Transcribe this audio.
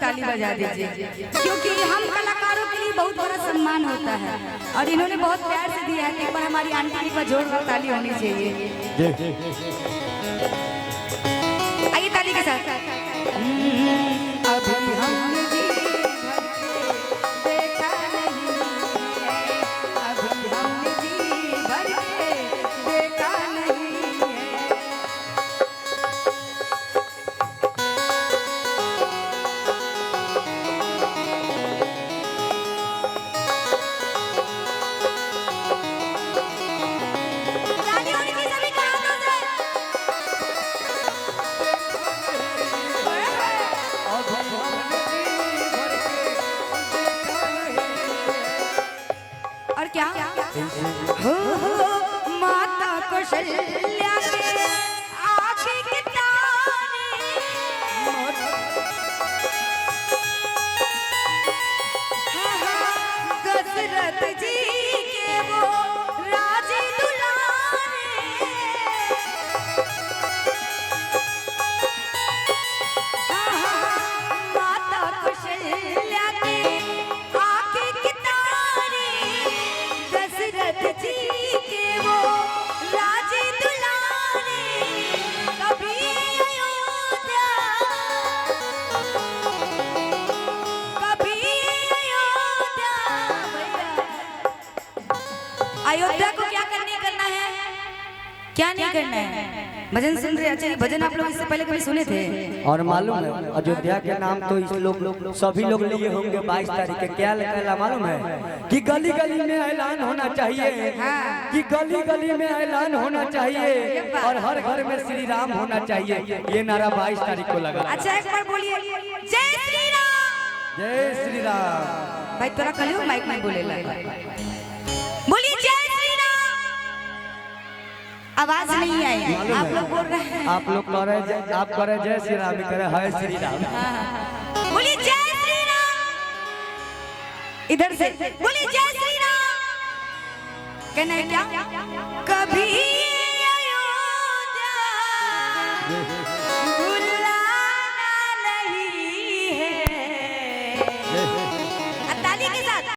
ताली बजा दीजिए, क्योंकि हम कलाकारों के लिए बहुत बड़ा सम्मान होता है और इन्होंने बहुत प्यार से दिया है कि एक बार हमारी आंटी पर जोरदार ताली होनी चाहिए। आइए ताली के साथ। अभी हमने जी देखा नहीं है, अभी हमने जी भर के देखा नहीं है। और क्या हो माता कौशल्या के आँखें की तारे, दशरथ जी के वो राजे दुलारे, माता कौशल्या के आँखें की तारे, दशरथ जी के वो राजे दुलारे, कभी अयोध्या, कभी अयोध्या। अयोध्या को क्या करना है, क्या नहीं करना है? भजन सुन रहे? अच्छा, भजन आप लोग इससे पहले कभी सुने थे? और मालूम है अयोध्या के नाम तो इस लोग सभी लोग लिए होंगे 22 तारीख के। क्या लिखा मालूम है कि गली गली में ऐलान होना चाहिए, कि गली गली में ऐलान होना चाहिए और हर घर में श्री राम होना चाहिए। ये नारा 22 तारीख को लगा। अच्छा एक बार बोलिए, जय श्री राम। जय श्री राम। भाई तोरा कलियो माइक में बोले ला, बोलिए जय श्री राम। आवाज नहीं आई, आप लोग बोल रहे हैं। आप लोग कह रहे, आप कह रहे जय श्री राम, कह रहे है श्री राम। बोलिए जय श्री राम। इधर से बोलिए जय श्री राम। कहना है क्या? कभी